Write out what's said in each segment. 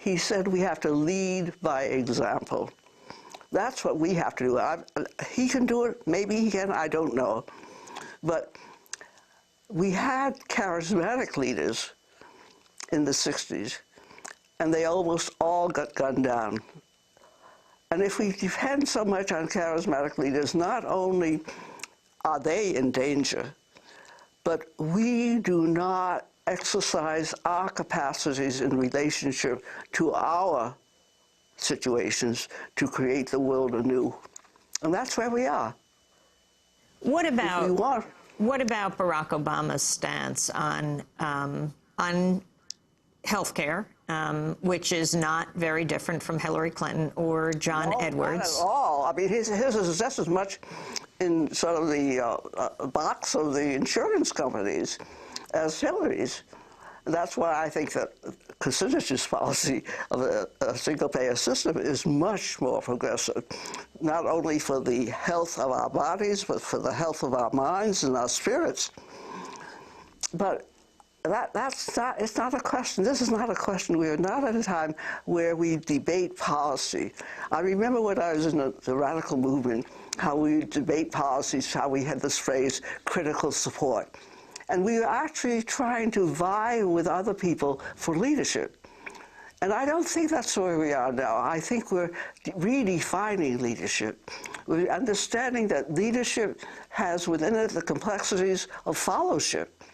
he said we have to lead by example. That's what we have to do. He can do it, maybe he can, I don't know. But we had charismatic leaders in the 60s, and they almost all got gunned down. And if we depend so much on charismatic leaders, not only are they in danger, but we do not exercise our capacities in relationship to our situations to create the world anew. And that's where we are. What about Barack Obama's stance on health care, which is not very different from Hillary Clinton or John Edwards? Not at all. I mean, his is just as much in sort of the box of the insurance companies as Hillary's. And that's why I think that Kucinich's policy of a single-payer system is much more progressive, not only for the health of our bodies, but for the health of our minds and our spirits. But it's not a question. This is not a question. We are not at a time where we debate policy. I remember when I was in the radical movement, how we debate policies, how we had this phrase, critical support. And we were actually trying to vie with other people for leadership. And I don't think that's where we are now. I think we're redefining leadership. We're understanding that leadership has within it the complexities of fellowship.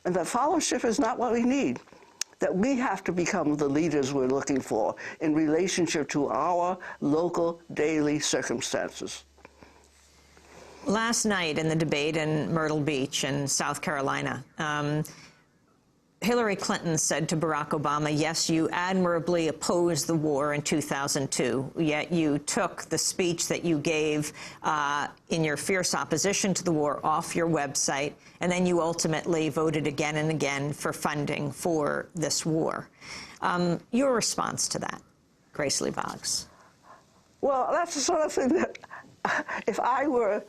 And that fellowship is not what we need. That we have to become the leaders we're looking for in relationship to our local daily circumstances. Last night in the debate in Myrtle Beach in South Carolina, Hillary Clinton said to Barack Obama, yes, you admirably opposed the war in 2002, yet you took the speech that you gave in your fierce opposition to the war off your website, and then you ultimately voted again and again for funding for this war. Your response to that, Grace Lee Boggs? Well, that's the sort of thing that if I were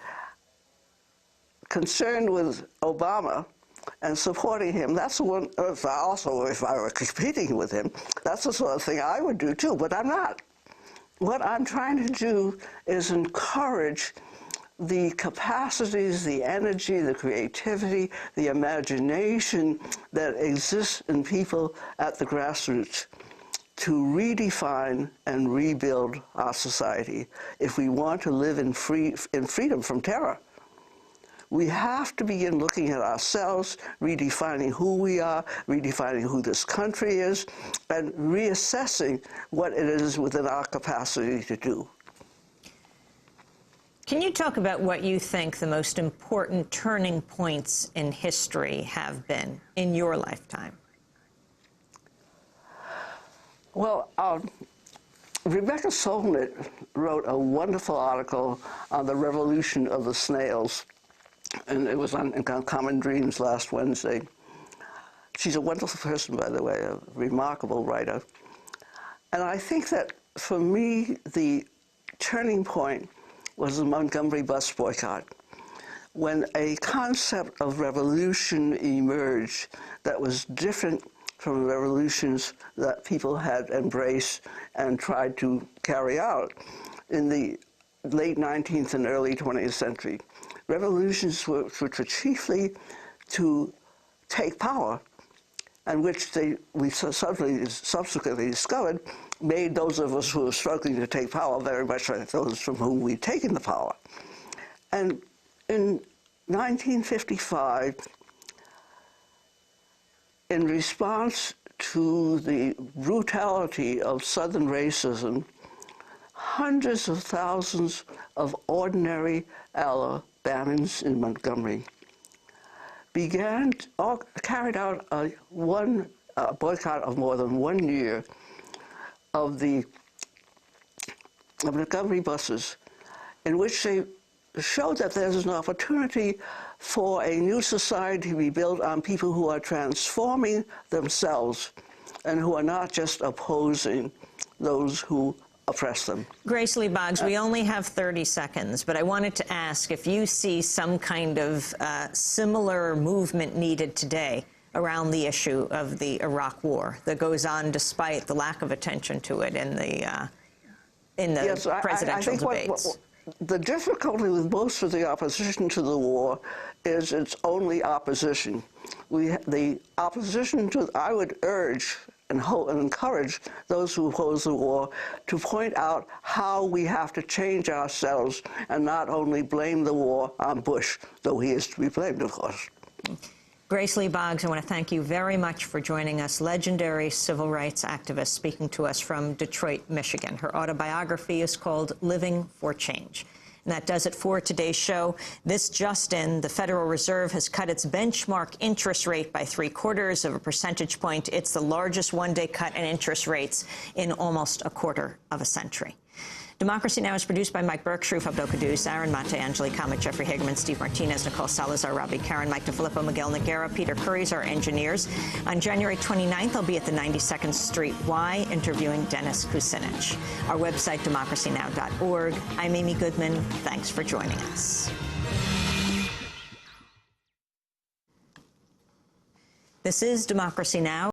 concerned with Obama and supporting him, that's the one, also if I were competing with him, that's the sort of thing I would do too, but I'm not. What I'm trying to do is encourage the capacities, the energy, the creativity, the imagination that exists in people at the grassroots to redefine and rebuild our society if we want to live in freedom from terror. We have to begin looking at ourselves, redefining who we are, redefining who this country is, and reassessing what it is within our capacity to do. Can you talk about what you think the most important turning points in history have been in your lifetime? Well, Rebecca Solnit wrote a wonderful article on the revolution of the snails, and it was on Common Dreams last Wednesday. She's a wonderful person, by the way, a remarkable writer. And I think that, for me, the turning point was the Montgomery bus boycott, when a concept of revolution emerged that was different from revolutions that people had embraced and tried to carry out in the late 19th and early 20th century. Revolutions which were chiefly to take power, and which we subsequently discovered made those of us who were struggling to take power very much like those from whom we'd taken the power. And in 1955, in response to the brutality of Southern racism, hundreds of thousands of ordinary Alabamans in Montgomery carried out a boycott of more than 1 year of the Montgomery buses, in which they showed that there's an opportunity for a new society to be built on people who are transforming themselves and who are not just opposing those who oppress them. Grace Lee Boggs, we only have 30 seconds, but I wanted to ask if you see some kind of similar movement needed today around the issue of the Iraq War that goes on despite the lack of attention to it in the yes, presidential I think debates. The difficulty with most of the opposition to the war is it's only opposition. The opposition to, I would urge and encourage those who oppose the war to point out how we have to change ourselves and not only blame the war on Bush, though he is to be blamed, of course. Grace Lee Boggs, I want to thank you very much for joining us, legendary civil rights activist speaking to us from Detroit, Michigan. Her autobiography is called Living for Change. And that does it for today's show. This just in, the Federal Reserve has cut its benchmark interest rate by 3/4 of a percentage point. It's the largest one-day cut in interest rates in almost a quarter of a century. Democracy Now! Is produced by Mike Burke, Shruf Abdel-Kadus, Aaron Mate, Angelique Kamet, Jeffrey Hagerman, Steve Martinez, Nicole Salazar, Robbie Karen, Mike DeFilippo, Miguel Noguera, Peter Curry's our engineers. On January 29th, I'll be at the 92nd Street Y interviewing Dennis Kucinich. Our website, democracynow.org. I'm Amy Goodman. Thanks for joining us. This is Democracy Now!